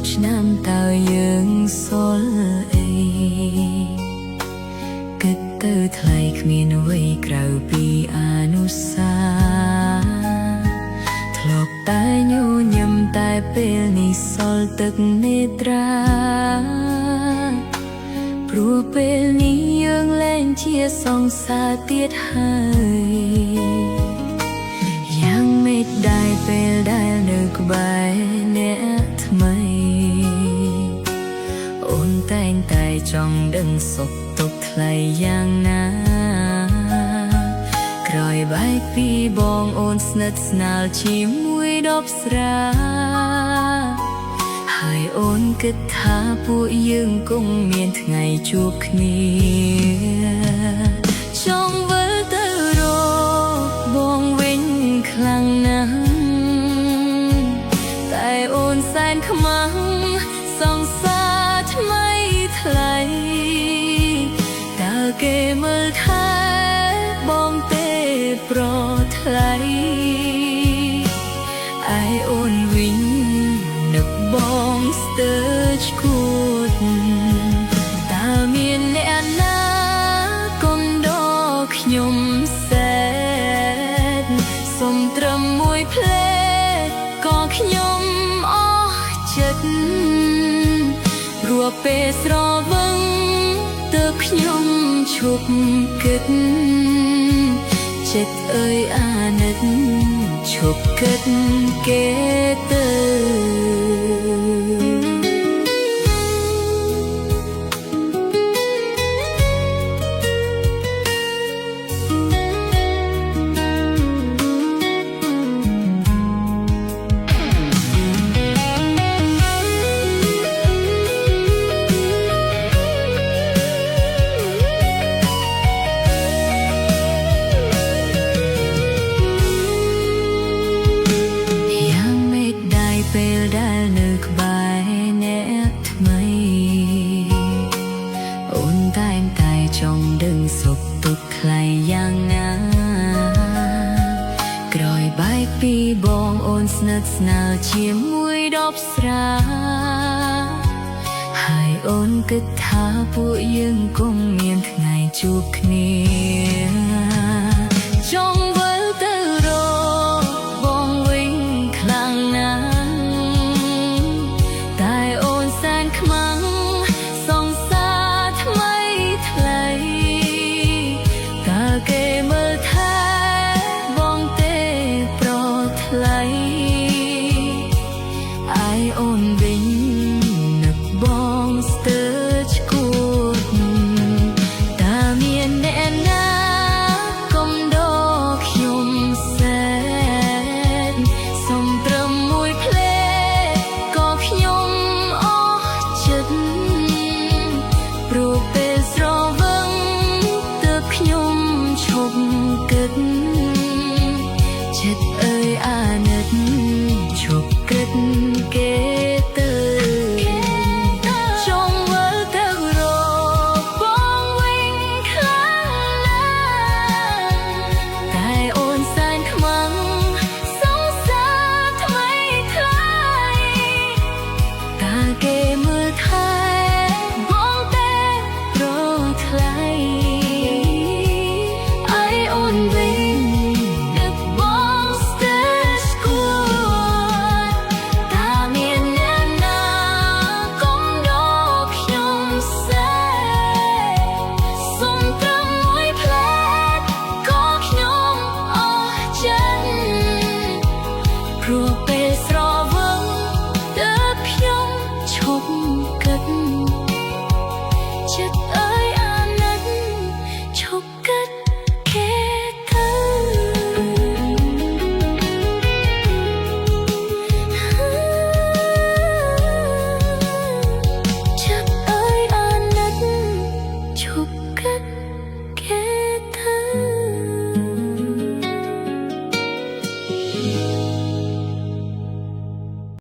ឆ្នាំតើយើងសុលអីគិតទៅថ្លៃគ្មានអ្វីក្រៅពីអនុសាធ្លាប់តែញញឹមតែពេលនេះសល់ទឹកនេត្រាព្រោះពេលនេះយើងលែងជាសង្សារទៀតហើយយ៉ាងមេឃដែរពេលដែលនៅក្បែរអ្នកថ្មីអូនតែងតែចង់ដឹងសុខទុក្ខថ្លៃយ៉ាងណាក្រោយបែកពីបងអូនស្និទ្ធស្នាលជាមួយដប់ស្រាហើយអូនគិតថាពួកយើងគង់មានថ្ងៃជួបគ្នាចង់វិលទៅរកបងវិញខ្លាំងណាស់តែអូនសែនខ្មាំងសង្សារថ្មីថ្លៃតើគេមើលថែបងទេប្រថ្លៃឯអូនវិញនឹកបងស្ទើរឈួតតើមានអ្នកណាកុំដកខ្ញុំសែនសុំត្រឹមមួយភ្លេតក៏ខ្ញុំអស់ចិត្តរួចពេលស្រវឹងទើបខ្ញុំឈប់គិតចិត្តអើយអាណិតឈប់គិតគេទៅពេលដែលនៅក្បែរអ្នកថ្មីអូនតែងតែចង់ដឹងសុខទុក្ខថ្លៃយ៉ាងណាក្រោយបែកពីបងអូនស្និទ្ធស្នាលជាមួយដប់ស្រាហើយអូនគិតថាពួកយើងគង់មានថ្ងៃជួបគ្នាចង់វិលទៅរកបងវិញខ្លាំងណាស់ខ្មាំងសង្សារថ្មីថ្លៃតើគេមើលថែបងទេប្រថ្លៃឯអូនវិញនឹកបងស្ទើរឈួតតើមានអ្នកណាកុំដកខ្ញុំសែនសុំត្រឹមមួយភ្លេតក៏ខ្ញុំព្រោះពេលស្រវឹងទើបខ្ញុំឈប់គិតចិត្តអើយអាណិតឈប់គិតគេទៅចង់វិលទៅរកបងវិញខ្លាំងណាស់តែអូនសែនខ្មាំងសង្សារថ្មីថ្លៃតើគេមើ